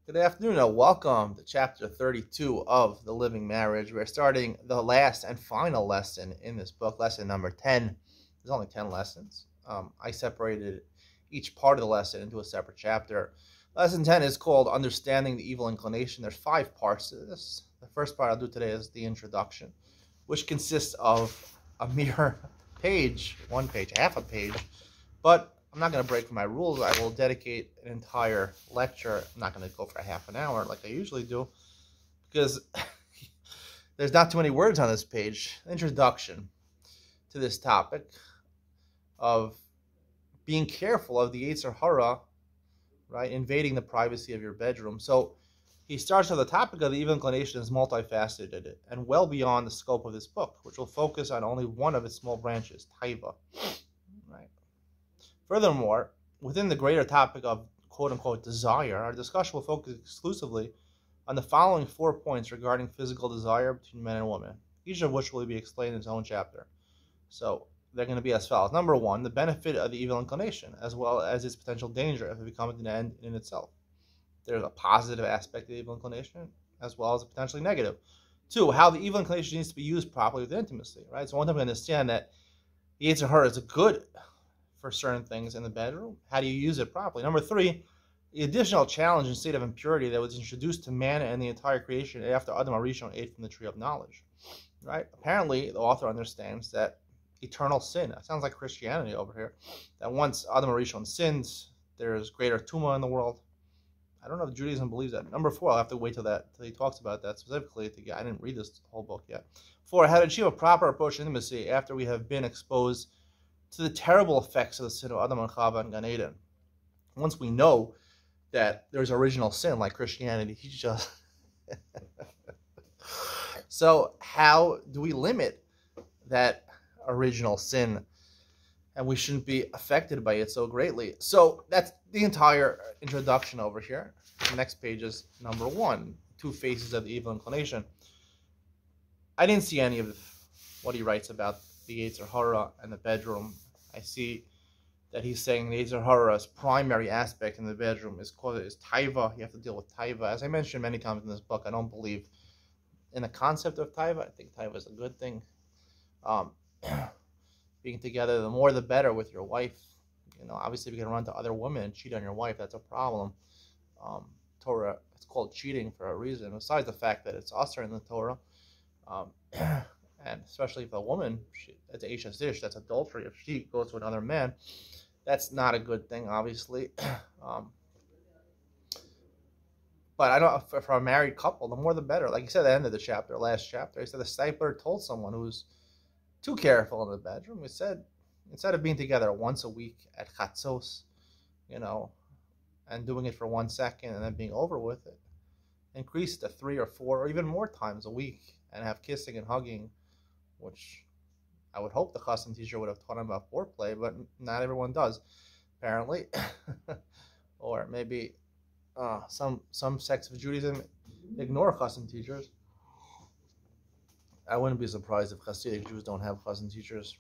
Good afternoon and welcome to chapter 32 of The Living Marriage. We're starting the last and final lesson in this book, lesson number 10. There's only 10 lessons. I separated each part of the lesson into a separate chapter. Lesson 10 is called Understanding the Evil Inclination. There's 5 parts to this. The first part I'll do today is the introduction, which consists of a mere page, one page, half a page, but I'm not going to break my rules. I will dedicate an entire lecture. I'm not going to go for a half an hour like I usually do because there's not too many words on this page. Introduction to this topic of being careful of the Yetzer Hara, right, invading the privacy of your bedroom. So he starts with the topic of the evil inclination is multifaceted and well beyond the scope of this book, which will focus on only one of its small branches, taiva. Right. Furthermore, within the greater topic of quote-unquote desire, our discussion will focus exclusively on the following 4 points regarding physical desire between men and women, each of which will be explained in its own chapter. So they're going to be as follows. Number 1, the benefit of the evil inclination, as well as its potential danger if it becomes an end in itself. There's a positive aspect of the evil inclination, as well as a potentially negative. 2, how the evil inclination needs to be used properly with intimacy, right? So one time we understand that the Yetzer Hara is a good for certain things in the bedroom. How do you use it properly? Number 3, the additional challenge and state of impurity that was introduced to man and the entire creation after Adam Arishon ate from the tree of knowledge. Right? Apparently, the author understands that eternal sin, that sounds like Christianity over here, that once Adam Arishon sins, there's greater tumah in the world. I don't know if Judaism believes that. Number 4, I'll have to wait till he talks about that specifically. I didn't read this whole book yet. 4, how to achieve a proper approach to intimacy after we have been exposed to the terrible effects of the sin of Adam and Chava and Gan Eden. Once we know that there's original sin, like Christianity teaches us, so how do we limit that original sin? And we shouldn't be affected by it so greatly. So that's the entire introduction over here. The next page is number 1, 2 faces of the evil inclination. I didn't see any of what he writes about the Yetzer Hara and the bedroom. I see that he's saying the Yetzer Hara's primary aspect in the bedroom is taiva. You have to deal with taiva. As I mentioned many times in this book, I don't believe in the concept of taiva. I think taiva is a good thing. Being together, the more the better with your wife. Obviously, if you can run to other women and cheat on your wife, that's a problem. Torah, it's called cheating for a reason. Besides the fact that it's usher in the Torah. And especially if a woman, it's Ashes Dish, that's adultery. If she goes to another man, that's not a good thing, obviously. But I know for a married couple, the more the better. Like you said at the end of the chapter, last chapter, he said the stipler told someone who's too careful in the bedroom. He said, instead of being together once a week at chatzos, and doing it for 1 second and then being over with it, increase to 3 or 4 or even more times a week and have kissing and hugging, which I would hope the custom teacher would have taught him about foreplay, but not everyone does, apparently. Or maybe some sects of Judaism ignore custom teachers. I wouldn't be surprised if Hasidic Jews don't have custom teachers,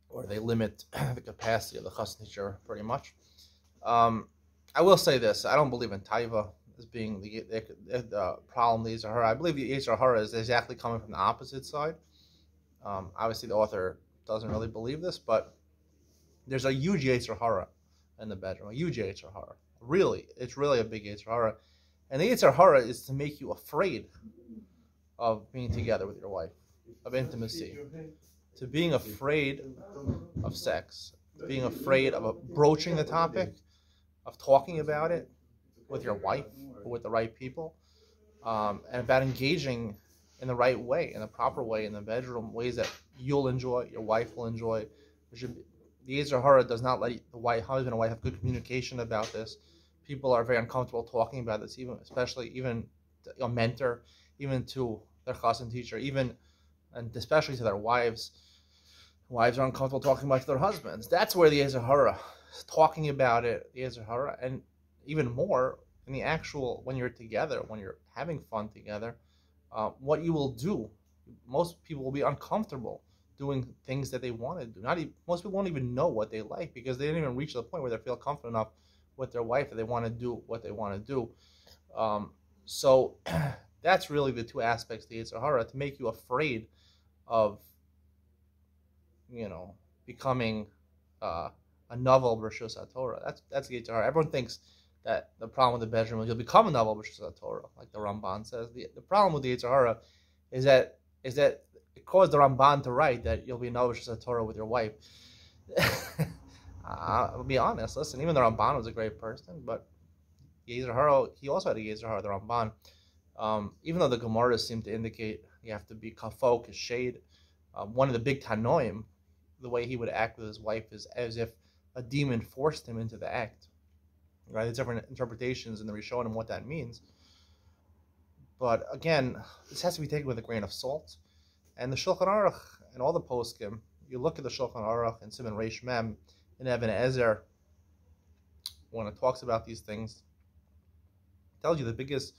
or they limit the capacity of the custom teacher pretty much. I will say this: I don't believe in taiva as being the problem the Yetzer Hara. I believe the Yetzer Hara is exactly coming from the opposite side. Obviously, the author doesn't really believe this, but there's a huge Yetzer Hara in the bedroom, a huge Yetzer Hara. Really, it's really a big Yetzer Hara. And the Yetzer Hara is to make you afraid of being together with your wife, of intimacy, to being afraid of sex, being afraid of broaching the topic, of talking about it with your wife or with the right people, and about engaging in the right way, in the proper way in the bedroom, ways that you'll enjoy, your wife will enjoy. The Yetzer Hara does not let the husband and wife have good communication about this. People are very uncomfortable talking about this, especially a mentor, even to their chassan teacher, and especially to their wives. Wives are uncomfortable talking about it to their husbands. That's where the Yetzer Hara is talking about it, the Yetzer Hara, and even more in the actual, when you're together, when you're having fun together, what you will do. Most people will be uncomfortable doing things that they want to do. Most people won't even know what they like because they didn't even reach the point where they feel comfortable enough with their wife, and they want to do what they want to do. So that's really the two aspects of the Yetzer Hara, to make you afraid of, you know, becoming a novel Rishus HaTorah. That's the Yetzer Hara. Everyone thinks that the problem with the bedroom is you'll become a novel Rishus HaTorah, like the Ramban says. The problem with the Yetzer Hara is that it caused the Ramban to write that you'll be a novel Rishus HaTorah with your wife. I'll be honest. Listen, even the Ramban was a great person, but Yetzer Hara, he also had a Yetzer Hara, the Ramban. Even though the Gemaras seem to indicate you have to be kafok, shade, one of the big Tanoim, the way he would act with his wife is as if a demon forced him into the act. Right? There's different interpretations in the Rishonim what that means. But again, this has to be taken with a grain of salt. And the Shulchan Aruch and all the poskim, you look at the Shulchan Aruch and Siman Reish Mem and Even Ezer, when it talks about these things, it tells you the biggest,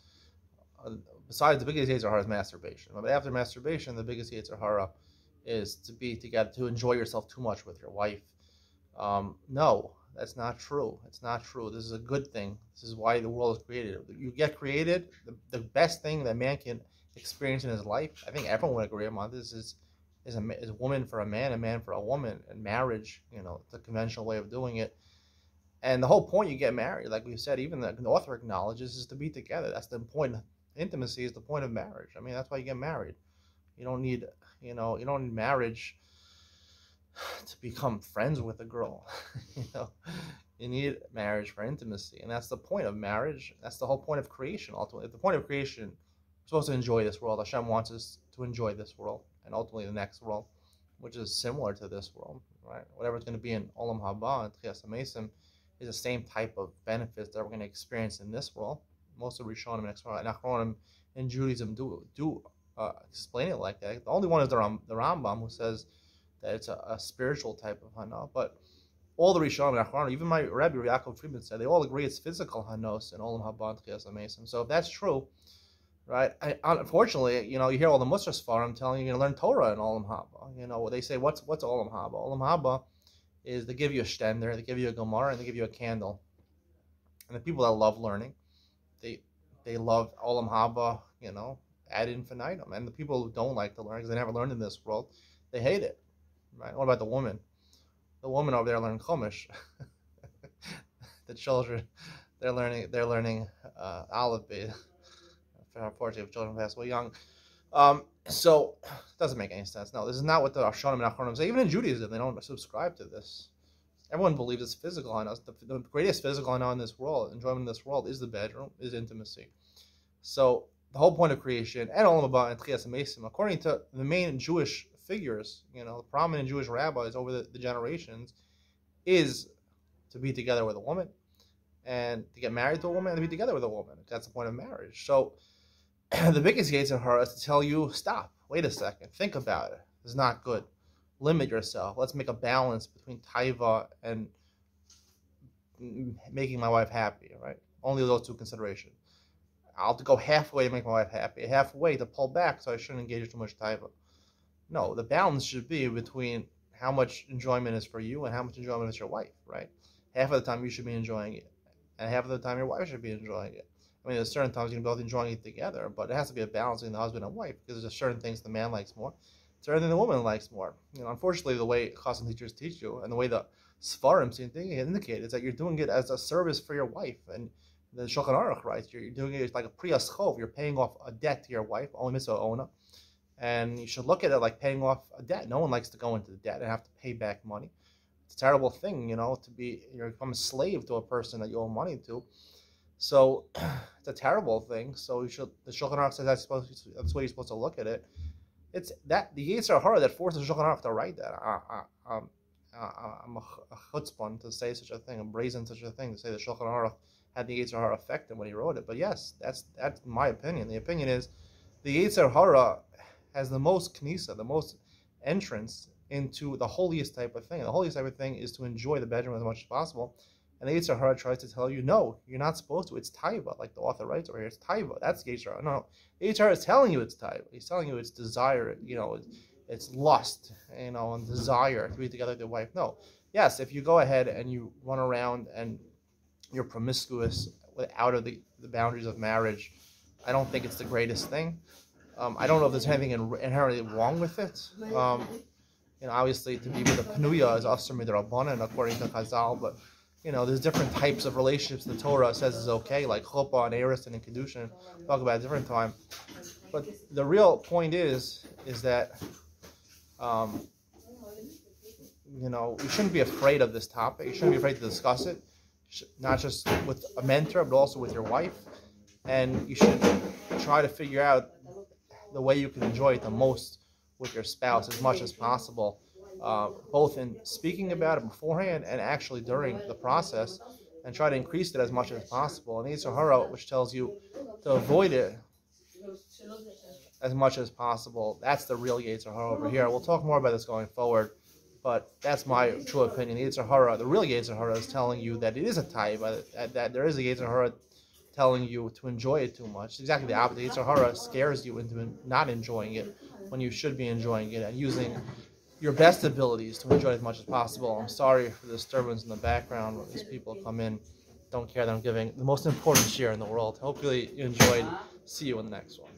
besides the biggest Yetzer Hara is masturbation. But after masturbation, the biggest Yetzer Hara is to be together, to enjoy yourself too much with your wife. No, that's not true. It's not true. This is a good thing. This is why the world is created. You get created. The best thing that man can experience in his life, I think everyone would agree on this, is a woman for a man for a woman, and marriage, you know, the conventional way of doing it. And the whole point you get married, like we've said, even the author acknowledges, is to be together. That's the point. Intimacy is the point of marriage. I mean, that's why you get married. You don't need, you don't need marriage to become friends with a girl. You need marriage for intimacy, and that's the point of marriage. That's the whole point of creation. Ultimately, the point of creation, we're supposed to enjoy this world. Hashem wants us to enjoy this world, and ultimately the next world, which is similar to this world, right? Whatever's going to be in Olam Haba and Tchias HaMesim is the same type of benefits that we're going to experience in this world. Most of Rishonim and Achronim in Judaism do explain it like that. The only one is the Rambam, who says that it's a spiritual type of hana. But all the Rishonim and Achronim, even my Rabbi Yaakov Friedman said, they all agree it's physical hanos in Olam Haba and Tchias HaMesim. So if that's true, right? Unfortunately, you hear all the Musar Sfarim telling you to learn Torah in Olam Haba. They say, what's Olam Haba? Olam Haba is they give you a stender, they give you a Gemara, and they give you a candle. And the people that love learning, they love Olam Haba, ad infinitum. And the people who don't like to learn, because they never learned in this world, they hate it. Right? What about the woman? The woman over there learning Chumash. The children, they're learning Aleph Beit. Unfortunately, if children pass away young. So it doesn't make any sense. No, this is not what the Rishonim and Achronim say. Even in Judaism, they don't subscribe to this. Everyone believes it's physical on us. The greatest physical on in this world, enjoyment in this world, is the bedroom, is intimacy. So the whole point of creation and Olam Haba and Tchias HaMesim, according to the main Jewish figures, the prominent Jewish rabbis over the generations, is to be together with a woman and to get married to a woman and to be together with a woman. That's the point of marriage. So the biggest Yetzer Hara is to tell you, stop, wait a second, think about it. It's not good. Limit yourself. Let's make a balance between taiva and making my wife happy, right? Only those two considerations. I'll have to go halfway to make my wife happy, halfway to pull back so I shouldn't engage too much taiva. No, the balance should be between how much enjoyment is for you and how much enjoyment is your wife, right? Half of the time you should be enjoying it, and half of the time your wife should be enjoying it. I mean, there's certain times you can both enjoying it together, but it has to be a balance between the husband and wife, because there's certain things the man likes more, certain things the woman likes more. Unfortunately, the way Chassan teachers teach you, and the way the Sfarim seem to indicate, is that you're doing it as a service for your wife. And the Shulchan Aruch writes, you're doing it like a priyas chov. You're paying off a debt to your wife, only mitzvah ona, and you should look at it like paying off a debt. No one likes to go into the debt and have to pay back money. It's a terrible thing, to become a slave to a person that you owe money to. So it's a terrible thing. So the Shulchan Aruch says that's the way you're supposed to look at it. It's that the Yetzer Hara that forces Shulchan Aruch to write that. I'm a chutzpah to say such a thing, I'm brazen such a thing, to say that Shulchan Aruch had the Yetzer Hara affect him when he wrote it. But yes, that's my opinion. The opinion is the Yetzer Hara has the most knisa, the most entrance into the holiest type of thing. And the holiest type of thing is to enjoy the bedroom as much as possible. And the Yetzer Hara tries to tell you, no, you're not supposed to. It's taiva, like the author writes over here. It's taiva. That's the Yetzer Hara. No, the Yetzer Hara is telling you it's taiva. He's telling you it's desire, it's lust, and desire to be together with your wife. No. Yes, if you go ahead and you run around and you're promiscuous out of the boundaries of marriage, I don't think it's the greatest thing. I don't know if there's anything inherently wrong with it. Obviously, to be with a panuya is asur midrabanan according to Chazal, but there's different types of relationships the Torah says is okay, like chuppah and eris and in kedushin. Talk about a different time. But the real point is that you shouldn't be afraid of this topic. You shouldn't be afraid to discuss it, not just with a mentor, but also with your wife. And you should try to figure out the way you can enjoy it the most with your spouse as much as possible, both in speaking about it beforehand and actually during the process, and try to increase it as much as possible. And Yetzer Hara, which tells you to avoid it as much as possible, that's the real Yetzer Hara over here. We'll talk more about this going forward, but that's my true opinion. Yetzer Hara, the real Yetzer Hara, is telling you that it is a type, that there is a Yetzer Hara telling you to enjoy it too much. It's exactly the opposite. Yetzer Hara scares you into not enjoying it when you should be enjoying it and using your best abilities to enjoy it as much as possible. I'm sorry for the disturbance in the background when these people come in. Don't care that I'm giving the most important share in the world. Hopefully you enjoyed. See you in the next one.